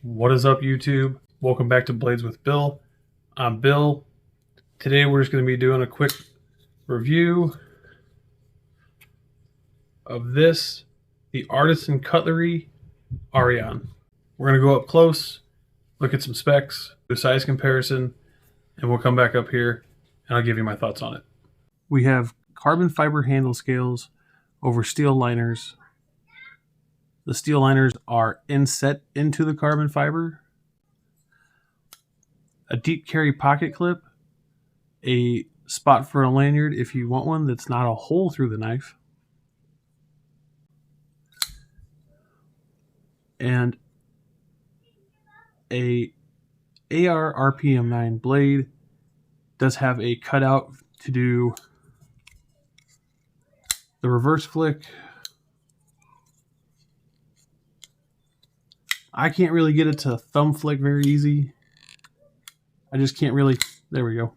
What is up, YouTube? Welcome back to Blades with Bill. I'm Bill. Today we're just going to be doing a quick review of the Artisan Cutlery Arion. We're going to go up close, look at some specs, do a size comparison, and we'll come back up here and I'll give you my thoughts on it. We have carbon fiber handle scales over steel liners. The steel liners are inset into the carbon fiber. A deep carry pocket clip. A spot for a lanyard if you want one that's not a hole through the knife. And a AR RPM 9 blade does have a cutout to do the reverse flick. I can't really get it to thumb flick very easy. I just can't really, there we go.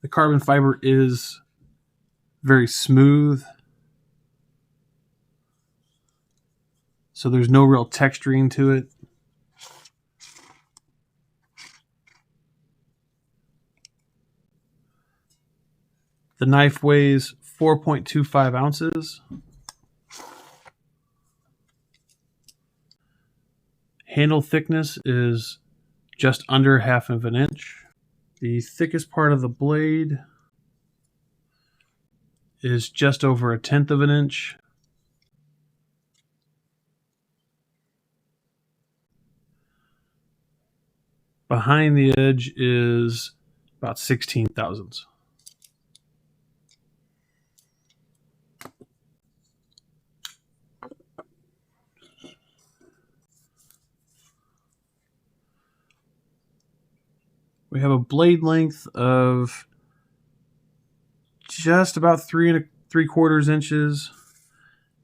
The carbon fiber is very smooth, so there's no real texturing to it. The knife weighs 4.25 ounces. Handle thickness is just under 1/2 inch. The thickest part of the blade is just over 1/10 inch. Behind the edge is about 16 thousandths. We have a blade length of just about 3 3/4 inches.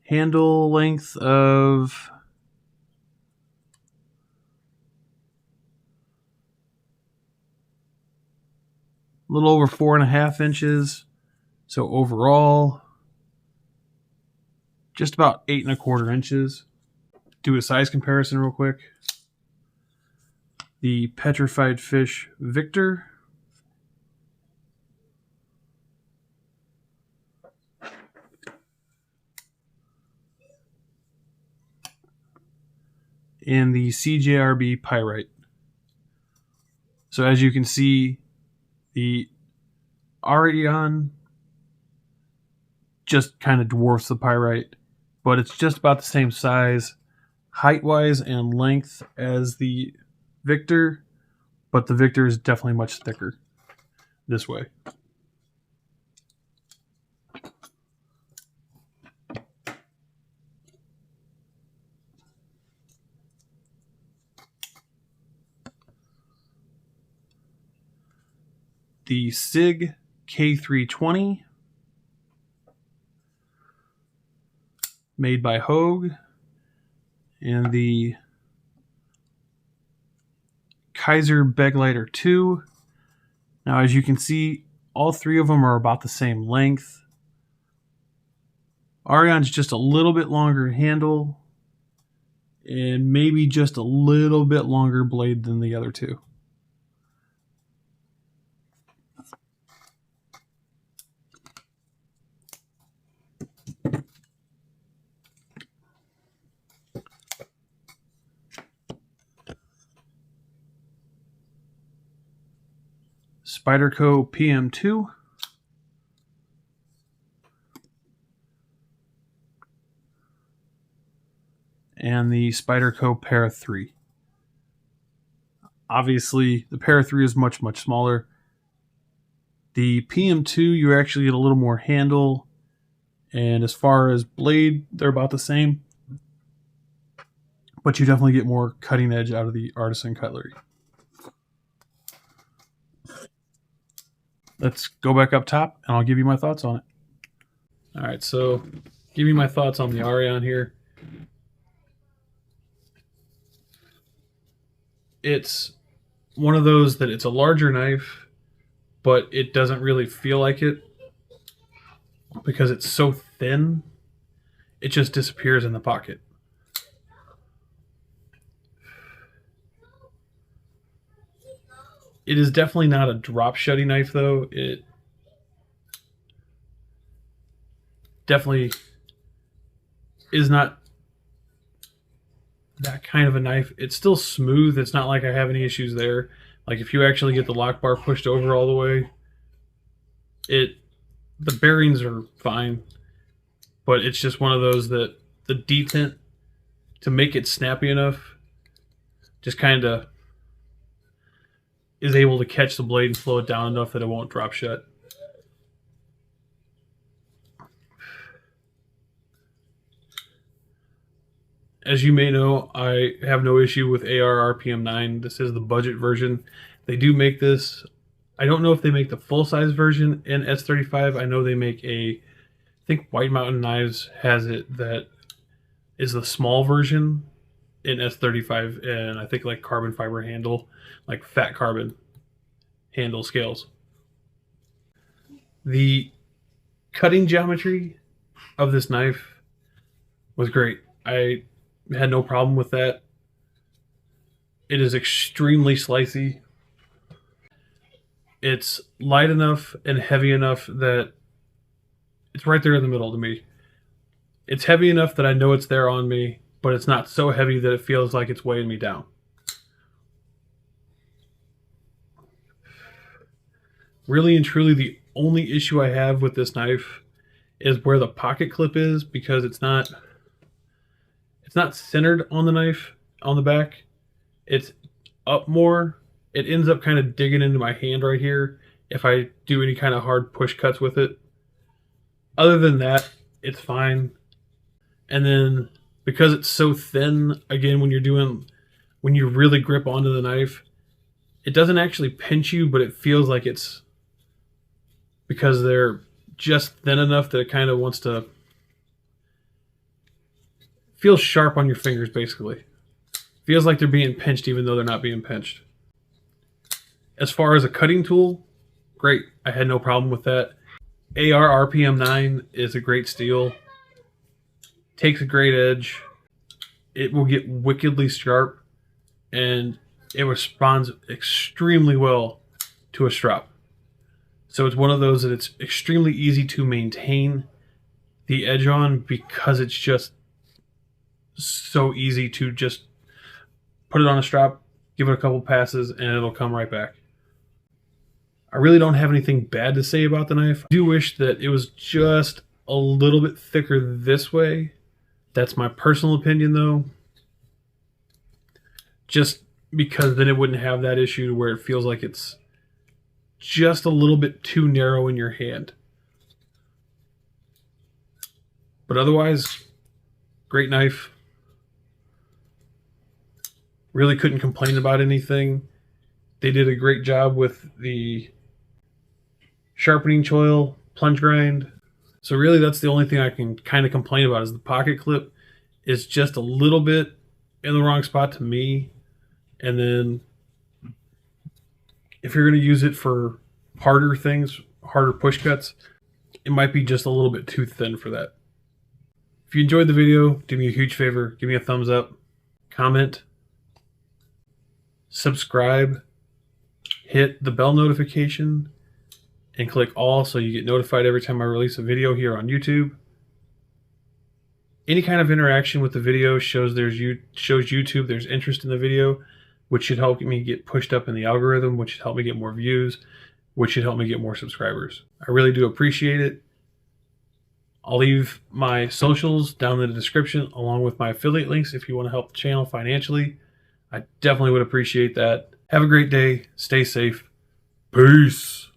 Handle length of a little over 4.5 inches. So overall, just about 8 1/4 inches. Do a size comparison real quick. The Petrified Fish Victor. And the CJRB Pyrite. So as you can see, the Arion just kind of dwarfs the Pyrite, but it's just about the same size, height-wise and length as the Victor, but the Victor is definitely much thicker this way. The SIG K320, made by Hogue, and the Kaiser Beglighter 2. Now, as you can see, all three of them are about the same length. Arion's just a little bit longer handle and maybe just a little bit longer blade than the other two. Spyderco PM2, and the Spyderco Para 3. Obviously, the Para 3 is much smaller. The PM2, you actually get a little more handle, and as far as blade, they're about the same, but you definitely get more cutting edge out of the Artisan Cutlery. Let's go back up top and I'll give you my thoughts on it. Alright, so give me my thoughts on the Arion here. It's one of those that it's a larger knife, but it doesn't really feel like it because it's so thin. it just disappears in the pocket. It is definitely not a drop shutty knife though. It definitely is not that kind of a knife. It's still smooth. It's not like I have any issues there. Like if you actually get the lock bar pushed over all the way, the bearings are fine, but it's just one of those that the detent to make it snappy enough just kind of is able to catch the blade and slow it down enough that it won't drop shut. As you may know, I have no issue with AR RPM 9. This is the budget version. They do make this. I don't know if they make the full-size version in S35. I know they make I think White Mountain Knives has it that is the small version in S35, and I think like carbon fiber handle, like fat carbon handle scales. The cutting geometry of this knife was great. I had no problem with that. It is extremely slicey. It's light enough and heavy enough that it's right there in the middle to me. It's heavy enough that I know it's there on me, but it's not so heavy that it feels like it's weighing me down. Really and truly, the only issue I have with this knife is where the pocket clip is, because it's not centered on the knife on the back. It's up more. It ends up kind of digging into my hand right here if I do any kind of hard push cuts with it. Other than that, it's fine. And then because it's so thin, again, when you really grip onto the knife, it doesn't actually pinch you, but it feels like it's because they're just thin enough that it kind of wants to feel sharp on your fingers, basically. Feels like they're being pinched even though they're not being pinched. As far as a cutting tool, great. I had no problem with that. AR RPM 9 is a great steel. Takes a great edge. It will get wickedly sharp, and it responds extremely well to a strap. So it's one of those that it's extremely easy to maintain the edge on, because it's just so easy to just put it on a strap, give it a couple passes, and it'll come right back. I really don't have anything bad to say about the knife. I do wish that it was just a little bit thicker this way. That's my personal opinion though. Just because then it wouldn't have that issue where it feels like it's just a little bit too narrow in your hand. But otherwise, great knife. Really couldn't complain about anything. They did a great job with the sharpening choil, plunge grind. So really that's the only thing I can kind of complain about is the pocket clip is just a little bit in the wrong spot to me. And then if you're going to use it for harder things, harder push cuts, it might be just a little bit too thin for that. If you enjoyed the video, do me a huge favor, give me a thumbs up, comment, subscribe, hit the bell notification, and click all so you get notified every time I release a video here on YouTube. Any kind of interaction with the video shows YouTube there's interest in the video, which should help me get pushed up in the algorithm, which should help me get more views, which should help me get more subscribers. I really do appreciate it. I'll leave my socials down in the description along with my affiliate links if you want to help the channel financially. I definitely would appreciate that. Have a great day. Stay safe. Peace.